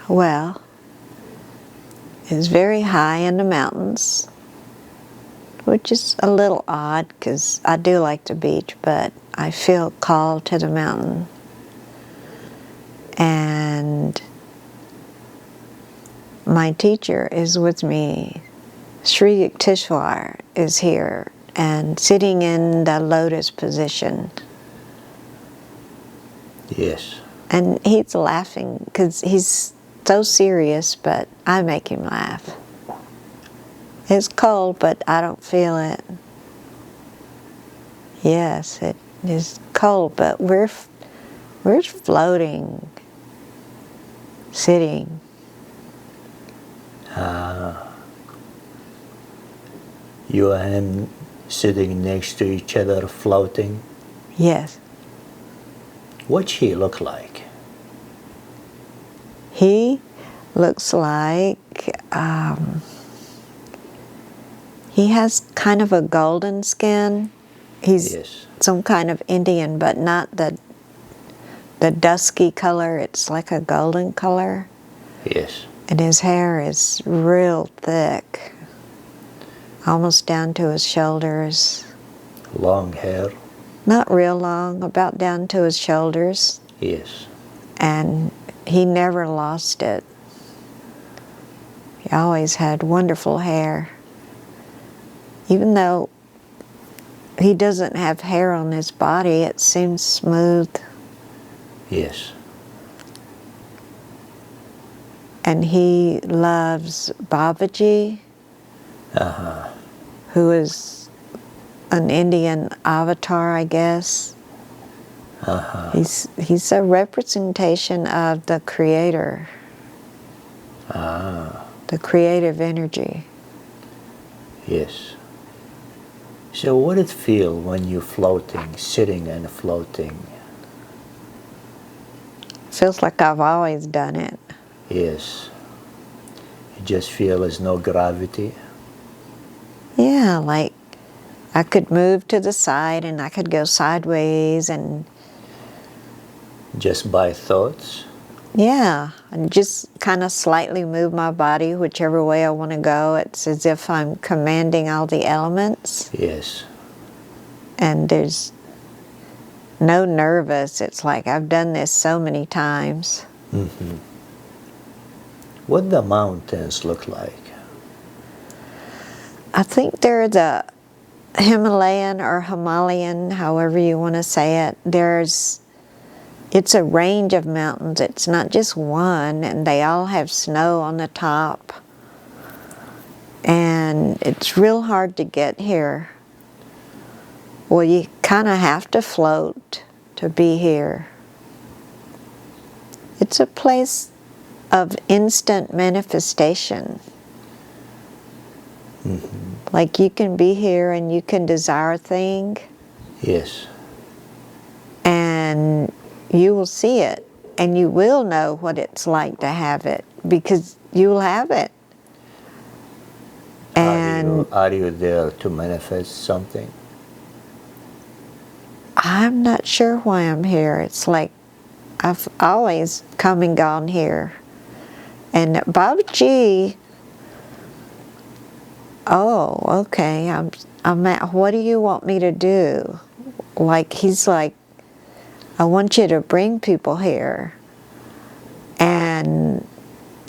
Well, it's very high in the mountains, which is a little odd because I do like the beach, but I feel called to the mountain. And my teacher is with me. Sri Yukteswar is here and sitting in the lotus position. Yes. And he's laughing because he's so serious, but I make him laugh. It's cold, but I don't feel it. Yes, it is cold, but we're floating, sitting. You and him sitting next to each other, floating. Yes. What's he look like? He looks like, he has kind of a golden skin. He's Yes. some kind of Indian, but not the dusky color. It's like a golden color. Yes. And his hair is real thick, almost down to his shoulders. Long hair. Not real long, about down to his shoulders. Yes. And he never lost it. He always had wonderful hair. Even though he doesn't have hair on his body, it seems smooth. Yes. And he loves Babaji, who is an Indian avatar, I guess. He's a representation of the Creator, the creative energy. Yes. So what did it feel when you're floating, sitting and floating? Feels like I've always done it. Yes. You just feel there's no gravity? Yeah, like I could move to the side and I could go sideways and Just by thoughts? yeah, and just kind of slightly move my body whichever way I want to go. It's as if I'm commanding all the elements. Yes. And there's no nervous. It's like I've done this so many times. Mm-hmm. What the mountains look like? I think they're the Himalayan or Himalayan, however you want to say it. It's a range of mountains. It's not just one, and they all have snow on the top. And it's real hard to get here. Well, you kind of have to float to be here. It's a place of instant manifestation. Mm-hmm. Like you can be here and you can desire a thing. Yes. And you will see it, and you will know what it's like to have it, because you'll have it. And are you there to manifest something? I'm not sure why I'm here. It's like I've always come and gone here. And Babaji, oh, okay, I'm at, what do you want me to do? Like, he's like, I want you to bring people here and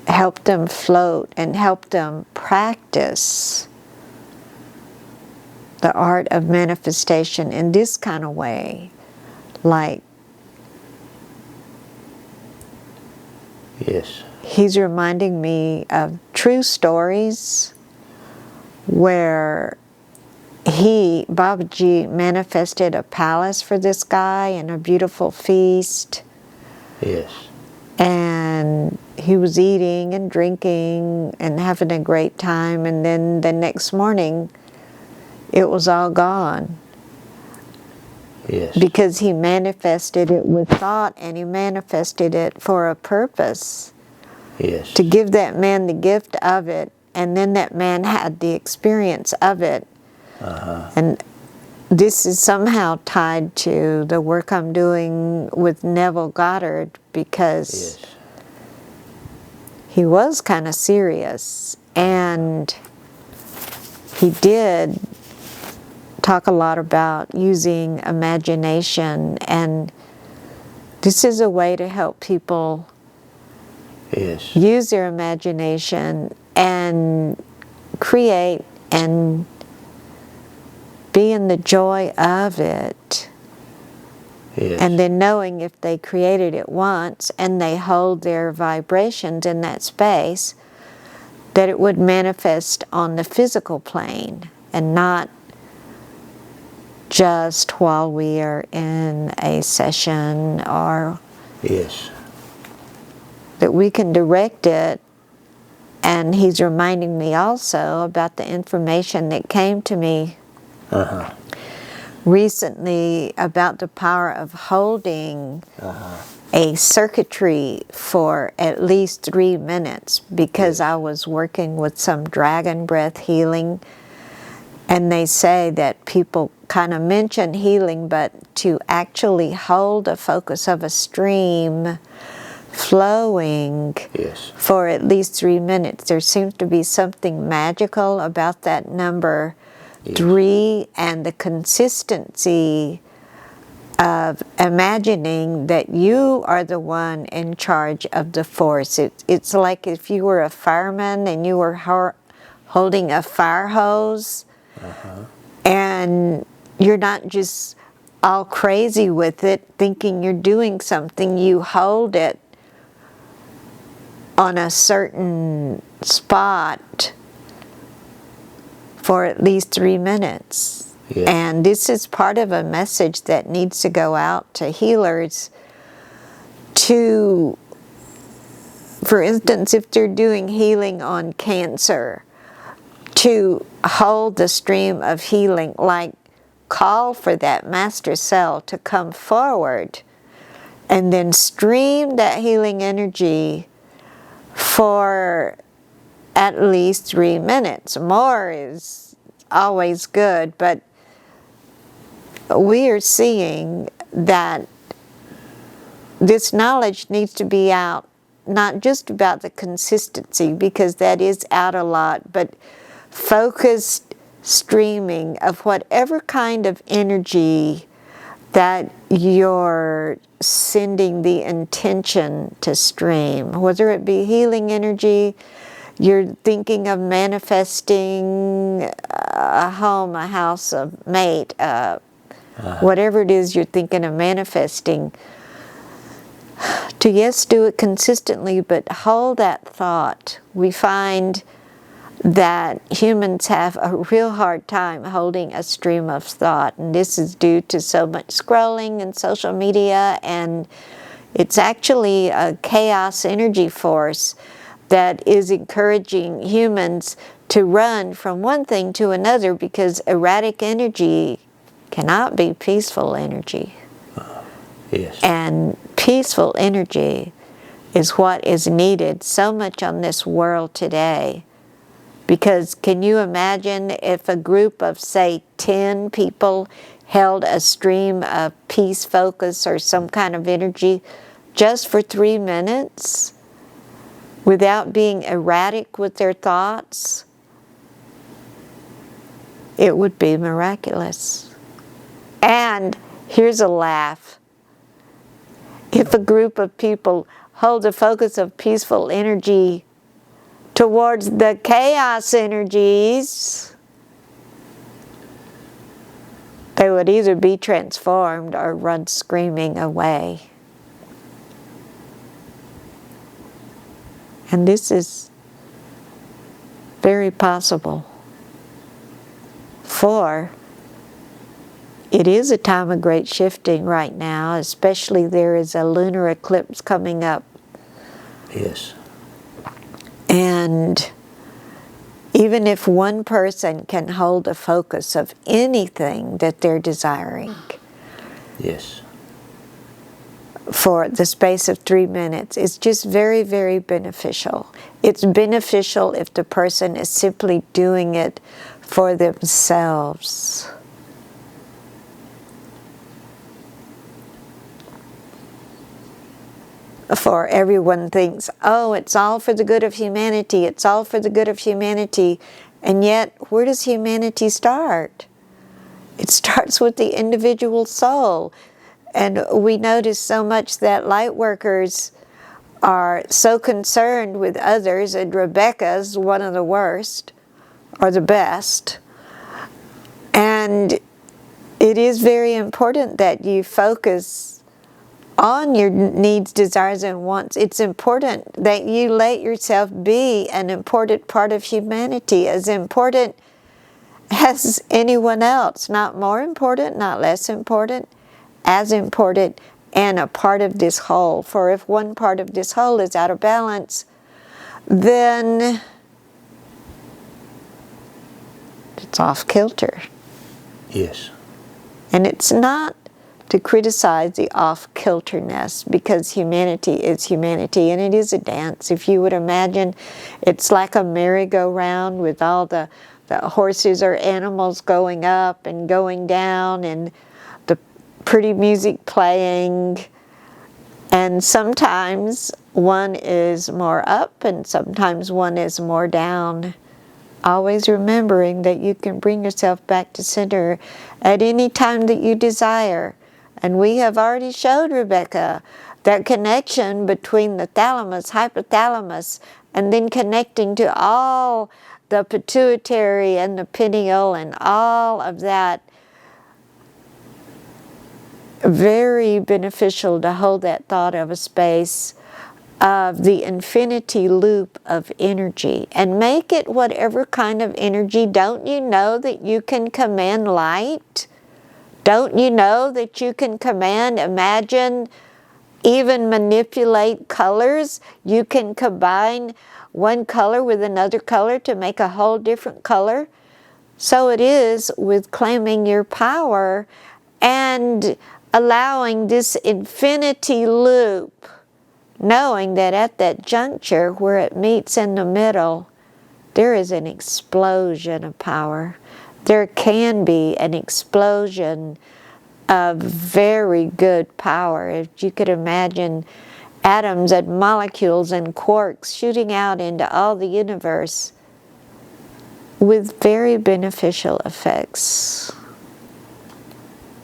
help them float and help them practice the art of manifestation in this kind of way. Like, Yes. he's reminding me of true stories where Babaji manifested a palace for this guy and a beautiful feast. Yes. And he was eating and drinking and having a great time, and then the next morning it was all gone. Yes. Because he manifested it with thought, and he manifested it for a purpose. Yes. To give that man the gift of it, and then that man had the experience of it. And this is somehow tied to the work I'm doing with Neville Goddard, because Yes. he was kind of serious, and he did talk a lot about using imagination, and this is a way to help people Yes. use their imagination and create and be in the joy of it. Yes. And then knowing if they created it once and they hold their vibrations in that space, that it would manifest on the physical plane and not just while we are in a session, or Yes. that we can direct it. And he's reminding me also about the information that came to me recently about the power of holding a circuitry for at least 3 minutes, because I was working with some dragon breath healing, and they say that people kind of mention healing, but to actually hold a focus of a stream flowing Yes. for at least 3 minutes. There seems to be something magical about that number 3, and the consistency of imagining that you are the one in charge of the force. It's like if you were a fireman and you were holding a fire hose, and you're not just all crazy with it thinking you're doing something. You hold it on a certain spot for at least 3 minutes. Yes. And this is part of a message that needs to go out to healers to, for instance, if they're doing healing on cancer, to hold the stream of healing, like call for that master cell to come forward and then stream that healing energy for at least 3 minutes. More is always good, but we are seeing that this knowledge needs to be out, not just about the consistency, because that is out a lot, but focused streaming of whatever kind of energy that you're sending the intention to stream, whether it be healing energy, you're thinking of manifesting a home, a house, a mate, whatever it is you're thinking of manifesting, to yes, do it consistently, but hold that thought. We find that humans have a real hard time holding a stream of thought, and this is due to so much scrolling and social media, and it's actually a chaos energy force that is encouraging humans to run from one thing to another, because erratic energy cannot be peaceful energy. Yes. And peaceful energy is what is needed so much on this world today. Because can you imagine if a group of, say, 10 people held a stream of peace, focus, or some kind of energy just for 3 minutes without being erratic with their thoughts? It would be miraculous. And here's a laugh. If a group of people hold a focus of peaceful energy towards the chaos energies, they would either be transformed or run screaming away. And this is very possible, for it is a time of great shifting right now, especially there is a lunar eclipse coming up. Yes. And even if one person can hold a focus of anything that they're desiring Yes. for the space of 3 minutes, it's just very, very beneficial. It's beneficial if the person is simply doing it for themselves. for everyone thinks, oh, it's all for the good of humanity, it's all for the good of humanity. And yet, where does humanity start? It starts with the individual soul. And we notice so much that light workers are so concerned with others, and Rebecca's one of the worst, or the best. And it is very important that you focus on your needs, desires, and wants. It's important that you let yourself be an important part of humanity, as important as anyone else. Not more important, not less important, as important, and a part of this whole. For if one part of this whole is out of balance, then it's off kilter. Yes. And it's not to criticize the off-kilterness, because humanity is humanity, and it is a dance. If you would imagine, it's like a merry-go-round with all the horses or animals going up and going down, and the pretty music playing. And sometimes one is more up, and sometimes one is more down. Always remembering that you can bring yourself back to center at any time that you desire. And we have already showed Rebecca that connection between the thalamus, hypothalamus, and then connecting to all the pituitary and the pineal and all of that. Very beneficial to hold that thought of a space of the infinity loop of energy, and make it whatever kind of energy. Don't you know that you can command light? Don't you know that you can command, imagine, even manipulate colors? You can combine one color with another color to make a whole different color. So it is with claiming your power and allowing this infinity loop, knowing that at that juncture where it meets in the middle, there is an explosion of power. There can be an explosion of very good power. If you could imagine atoms and molecules and quarks shooting out into all the universe with very beneficial effects.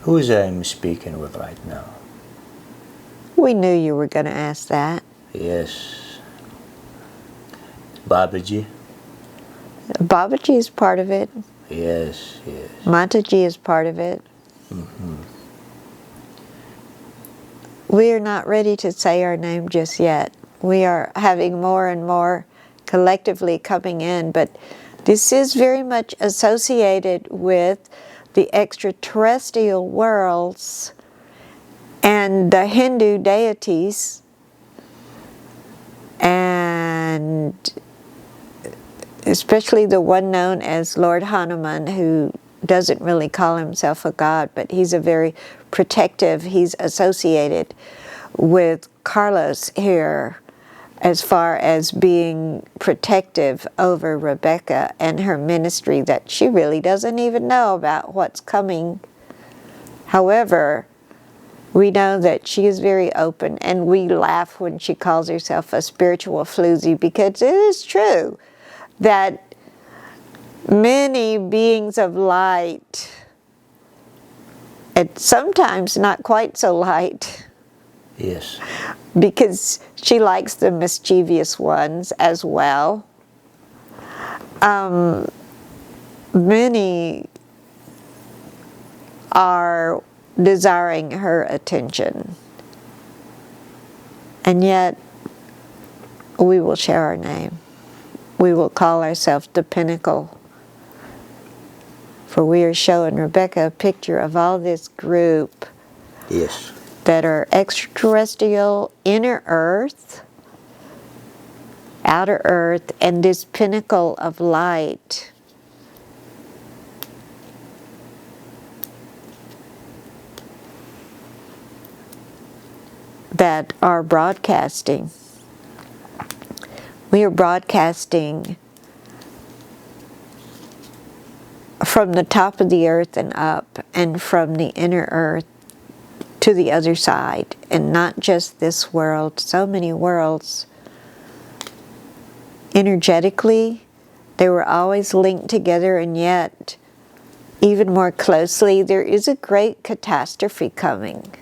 Who is I'm speaking with right now? We knew you were going to ask that. Yes. Babaji? Babaji is part of it. Yes, yes. Mataji is part of it. Mm-hmm. We are not ready to say our name just yet. We are having more and more collectively coming in, but this is very much associated with the extraterrestrial worlds and the Hindu deities, and especially the one known as Lord Hanuman, who doesn't really call himself a god, but he's a very protective, he's associated with Carlos here as far as being protective over Rebecca and her ministry that she really doesn't even know about what's coming. However, we know that she is very open, and we laugh when she calls herself a spiritual floozy, because it is true that many beings of light, and sometimes not quite so light, Yes. because she likes the mischievous ones as well. Many are desiring her attention, and yet we will share our name. We will call ourselves the Pinnacle, for we are showing Rebecca a picture of all this group. Yes. That are extraterrestrial, inner earth, outer earth, and this pinnacle of light. That are broadcasting. We are broadcasting from the top of the earth and up, and from the inner earth to the other side, and not just this world, so many worlds. Energetically, they were always linked together, and yet, even more closely, there is a great catastrophe coming.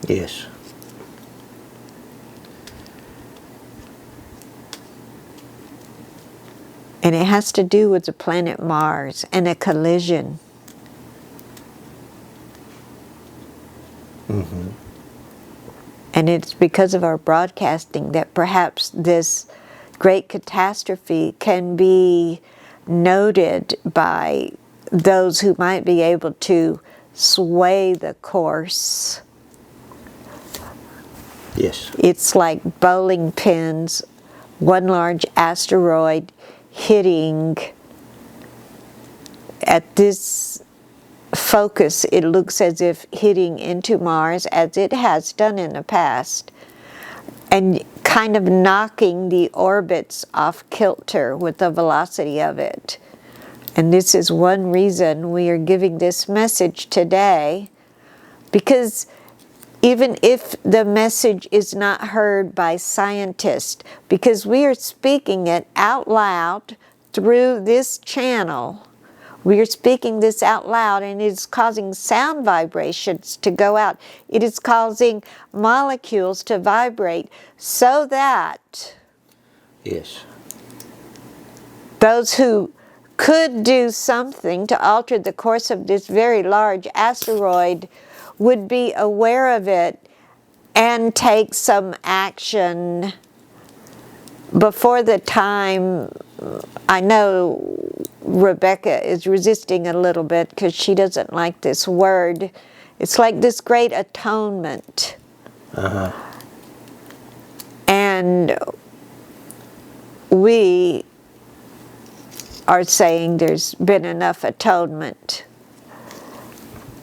Yes. And it has to do with the planet Mars and a collision. Mm-hmm. And it's because of our broadcasting that perhaps this great catastrophe can be noted by those who might be able to sway the course. Yes. It's like bowling pins, one large asteroid hitting at this focus. It looks as if hitting into Mars, as it has done in the past, and kind of knocking the orbits off kilter with the velocity of it. And this is one reason we are giving this message today, because even if the message is not heard by scientists, because we are speaking it out loud through this channel, we are speaking this out loud, and it is causing sound vibrations to go out. It is causing molecules to vibrate so that Yes. those who could do something to alter the course of this very large asteroid would be aware of it and take some action before the time. I know Rebecca is resisting a little bit because she doesn't like this word. It's like this great atonement. Uh-huh. And we are saying there's been enough atonement.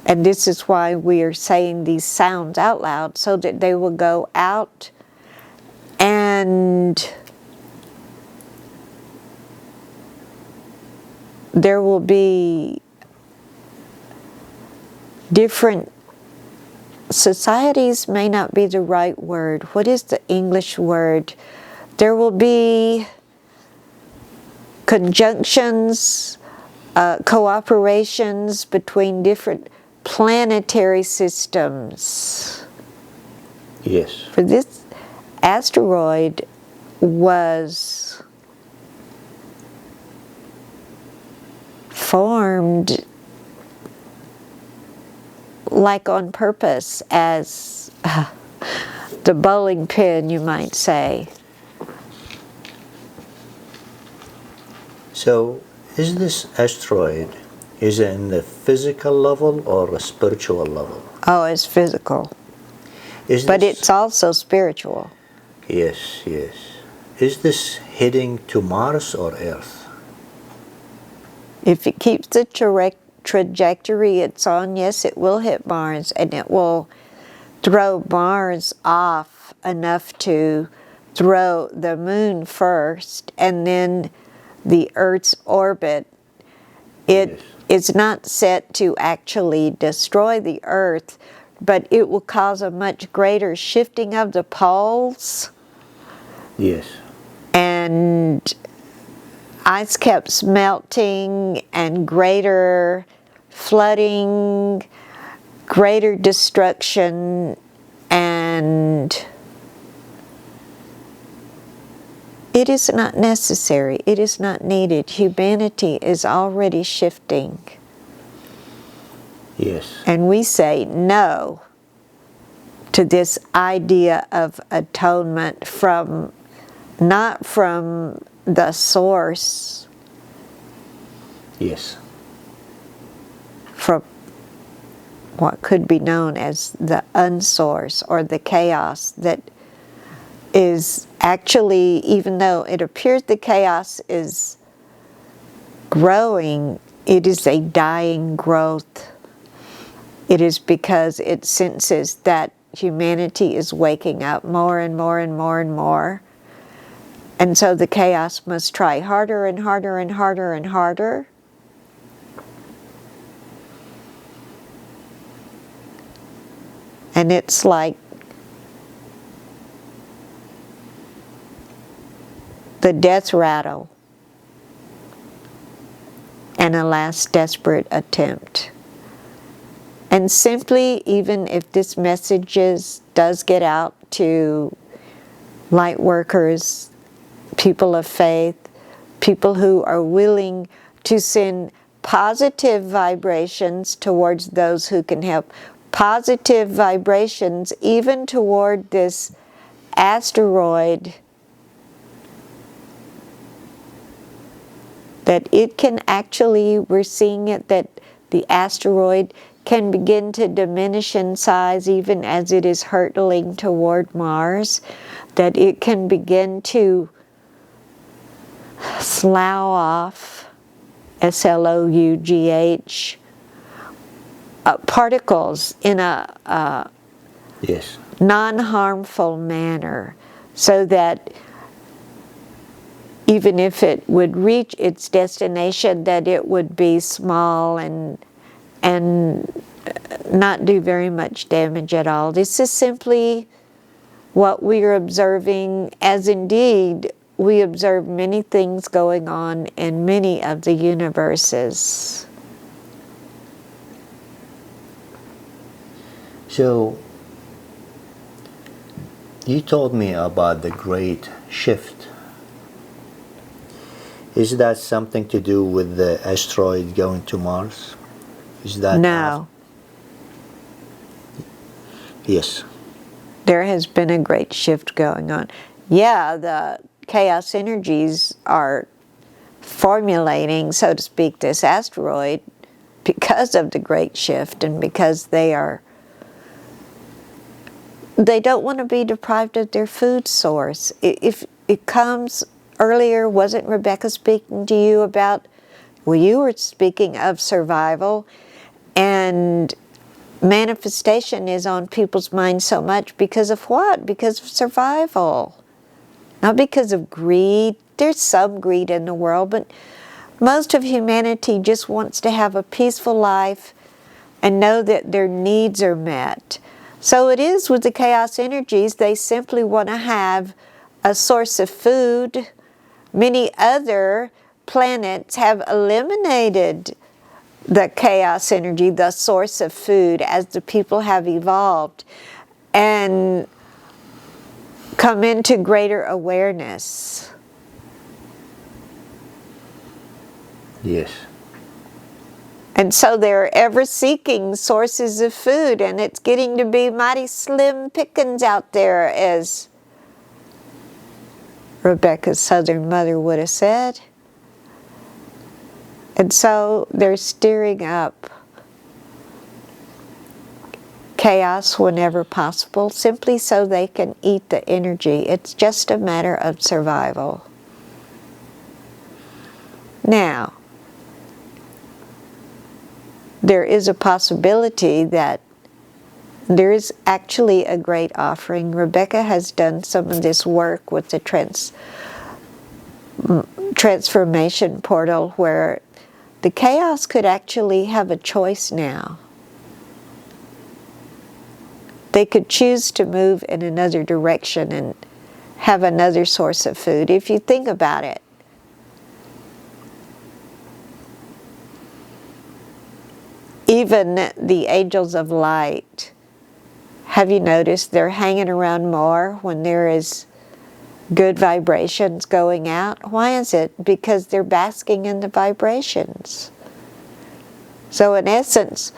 And this is why we are saying these sounds out loud, so that they will go out and there will be different societies, may not be the right word. What is the English word? There will be conjunctions, cooperations between different planetary systems. Yes. For this asteroid was formed like on purpose, as the bowling pin, you might say. So, is this asteroid, is it in the physical level or a spiritual level? Oh, it's physical. But it's also spiritual. Yes, yes. Is this heading to Mars or Earth? If it keeps the trajectory it's on, yes, it will hit Mars, and it will throw Mars off enough to throw the Moon first, and then the Earth's orbit. It is not set to actually destroy the Earth, but it will cause a much greater shifting of the poles. Yes. And ice caps melting, and greater flooding, greater destruction, and it is not necessary. It is not needed. Humanity is already shifting. Yes. And we say no to this idea of atonement from, not from the source, Yes. from what could be known as the unsource, or the chaos that is actually, even though it appears the chaos is growing, it is a dying growth. It is because it senses that humanity is waking up more and more and more and more. And so the chaos must try harder and harder and harder and harder. And it's like the death rattle and a last desperate attempt. And simply, even if this message does get out to light workers, people of faith, people who are willing to send positive vibrations towards those who can help, positive vibrations even toward this asteroid, that it can actually, we're seeing it, that the asteroid can begin to diminish in size even as it is hurtling toward Mars, that it can begin to slough off, SLOUGH, particles in a Yes. non-harmful manner, so that even if it would reach its destination, that it would be small and not do very much damage at all. This is simply what we are observing, as indeed we observe many things going on in many of the universes. So, you told me about the great shift. Is that something to do with the asteroid going to Mars? Is that No. Yes. There has been a great shift going on. Yeah, the chaos energies are formulating, so to speak, this asteroid because of the great shift, and because they don't want to be deprived of their food source. If it comes earlier, wasn't Rebecca speaking to you about, well, you were speaking of survival, and manifestation is on people's minds so much because of what? Because of survival. Not because of greed. There's some greed in the world, but most of humanity just wants to have a peaceful life and know that their needs are met. So it is with the chaos energies, they simply want to have a source of food. Many other planets have eliminated the chaos energy, the source of food, as the people have evolved and come into greater awareness. Yes. And so they're ever seeking sources of food, and it's getting to be mighty slim pickings out there, as Rebecca's Southern mother would have said. And so they're stirring up chaos whenever possible, simply so they can eat the energy. It's just a matter of survival. Now, there is a possibility that there is actually a great offering. Rebecca has done some of this work with the transformation portal, where the chaos could actually have a choice now. They could choose to move in another direction and have another source of food. If you think about it, even the angels of light, have you noticed they're hanging around more when there is good vibrations going out? Why is it? Because they're basking in the vibrations. So in essence,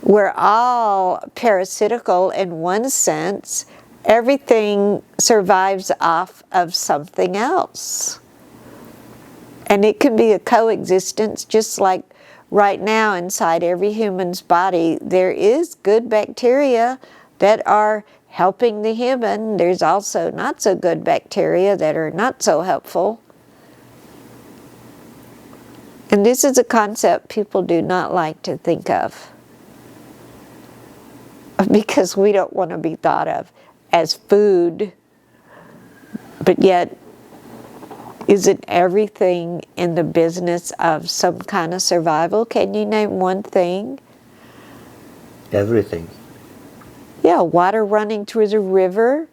we're all parasitical in one sense. Everything survives off of something else. And it can be a coexistence, just like right now inside every human's body, there is good bacteria that are helping the human. There's also not so good bacteria that are not so helpful. And this is a concept people do not like to think of, because we don't want to be thought of as food. But yet, isn't everything in the business of some kind of survival? Can you name one thing? Everything. Yeah, water running through the river,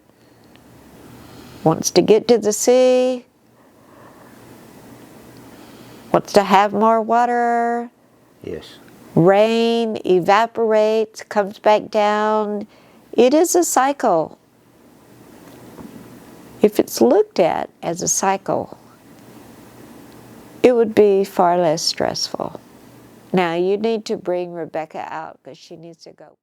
wants to get to the sea, wants to have more water. Yes. Rain evaporates, comes back down. It is a cycle. If it's looked at as a cycle, it would be far less stressful. Now you need to bring Rebecca out because she needs to go.